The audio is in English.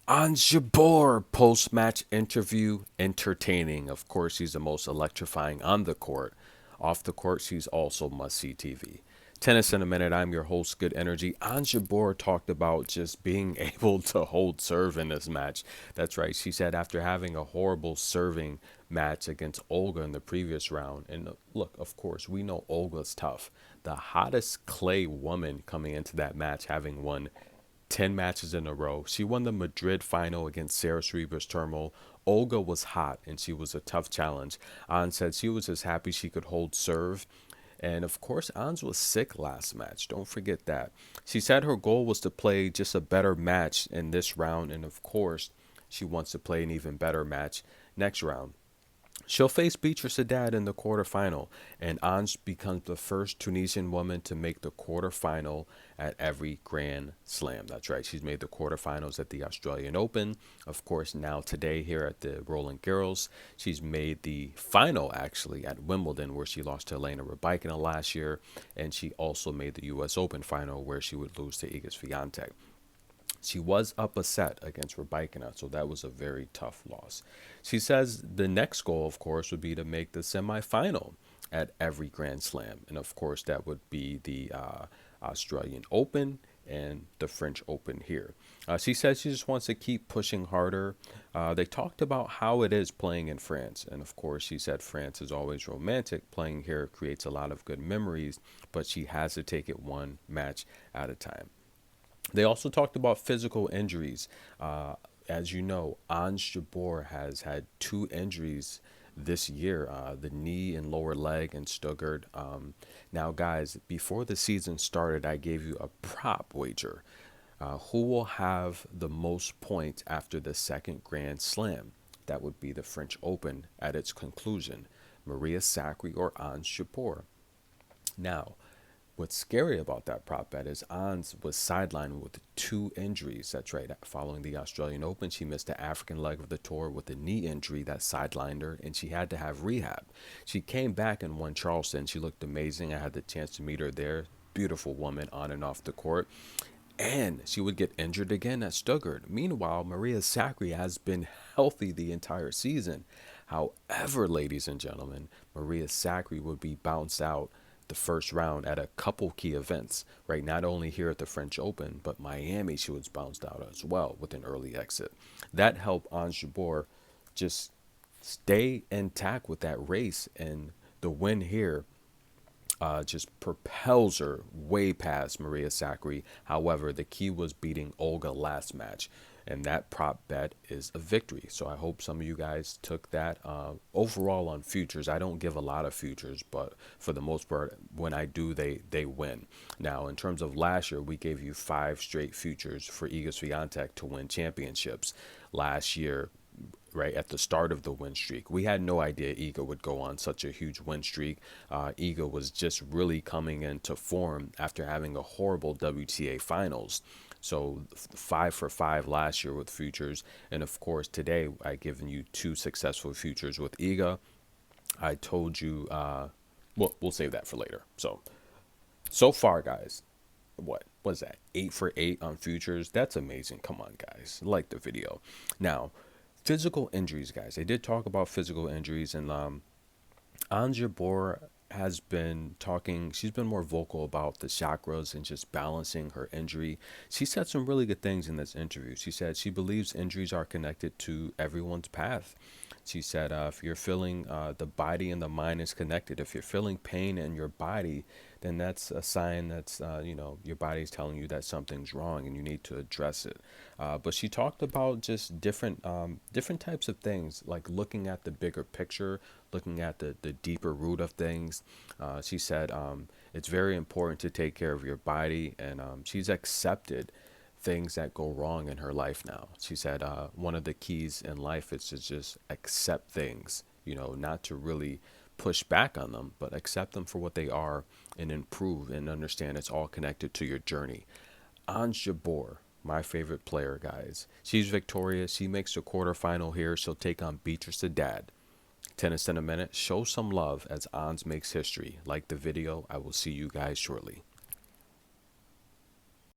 Ons Jabeur post-match interview, entertaining. Of course, she's the most electrifying on the court. Off the court, she's also must-see TV. Tennis in a minute. I'm your host, Good Energy. Ons Jabeur talked about just being able to hold serve in this match. That's right. She said after having a horrible serving match against Olga in the previous round, and look, of course, we know Olga's tough. The hottest clay woman coming into that match, having won 10 matches in a row. She won the Madrid final against Sarah Sreeber's Turmo. Olga was hot and she was a tough challenge. Ans said she was just happy she could hold serve. And of course, Ans was sick last match. Don't forget that. She said her goal was to play just a better match in this round. And of course, she wants to play an even better match next round. She'll face Beatrice Haddad in the quarterfinal, and Ange becomes the first Tunisian woman to make the quarterfinal at every Grand Slam. That's right, she's made the quarterfinals at the Australian Open. Of course, now today here at the Roland Garros, she's made the final actually at Wimbledon, where she lost to Elena Rybakina last year, and she also made the U.S. Open final, where she would lose to Iga Swiatek. She was up a set against Rybakina, so that was a very tough loss. She says the next goal, of course, would be to make the semifinal at every Grand Slam. And of course, that would be the Australian Open and the French Open here. She says she just wants to keep pushing harder. They talked about how it is playing in France. And of course, she said France is always romantic. Playing here creates a lot of good memories, but she has to take it one match at a time. They also talked about physical injuries. As you know, Ons Jabeur has had two injuries this year, the knee and lower leg in Stuttgart. Now, guys, before the season started, I gave you a prop wager. Who will have the most points after the second Grand Slam? That would be the French Open at its conclusion. Maria Sakkari or Ons Jabeur. Now, what's scary about that prop bet is Ons was sidelined with two injuries. That's right. Following the Australian Open, she missed the African leg of the tour with a knee injury that sidelined her, and she had to have rehab. She came back and won Charleston. She looked amazing. I had the chance to meet her there. Beautiful woman on and off the court. And she would get injured again at Stuttgart. Meanwhile, Maria Sakkari has been healthy the entire season. However, ladies and gentlemen, Maria Sakkari would be bounced out the first round at a couple key events, right? Not only here at the French Open, but Miami, she was bounced out as well with an early exit. That helped Ons Jabeur just stay intact with that race, and the win here just propels her way past Maria Sakkari. However, the key was beating Olga last match, and that prop bet is a victory. So I hope some of you guys took that. Overall on futures, I don't give a lot of futures, but for the most part, when I do, they win. Now, in terms of last year, we gave you 5 straight futures for Iga Swiatek to win championships. Last year, right at the start of the win streak. We had no idea Iga would go on such a huge win streak. Iga was just really coming into form after having a horrible WTA finals. So 5 for 5 last year with futures. And of course, today I given you 2 successful futures with Iga. I told you, well, we'll save that for later. So far, guys, what was that? 8 for 8 on futures. That's amazing. Come on, guys. Like the video. Now, physical injuries, guys. They did talk about physical injuries, and Ons Jabeur has been talking. She's been more vocal about the chakras and just balancing her injury. She said some really good things in this interview. She said she believes injuries are connected to everyone's path. She said, if you're feeling the body and the mind is connected, if you're feeling pain in your body, then that's a sign that's, your body's telling you that something's wrong and you need to address it. But she talked about just different types of things, like looking at the bigger picture, looking at the deeper root of things. She said it's very important to take care of your body, and she's accepted things that go wrong in her life now. She said one of the keys in life is to just accept things, not to really push back on them, but accept them for what they are and improve and understand it's all connected to your journey. Ons Jabeur, my favorite player, guys. She's victorious. She makes the quarterfinal here. She'll take on Beatrice Haddad. Tennis in a minute. Show some love as Ons makes history. Like the video. I will see you guys shortly.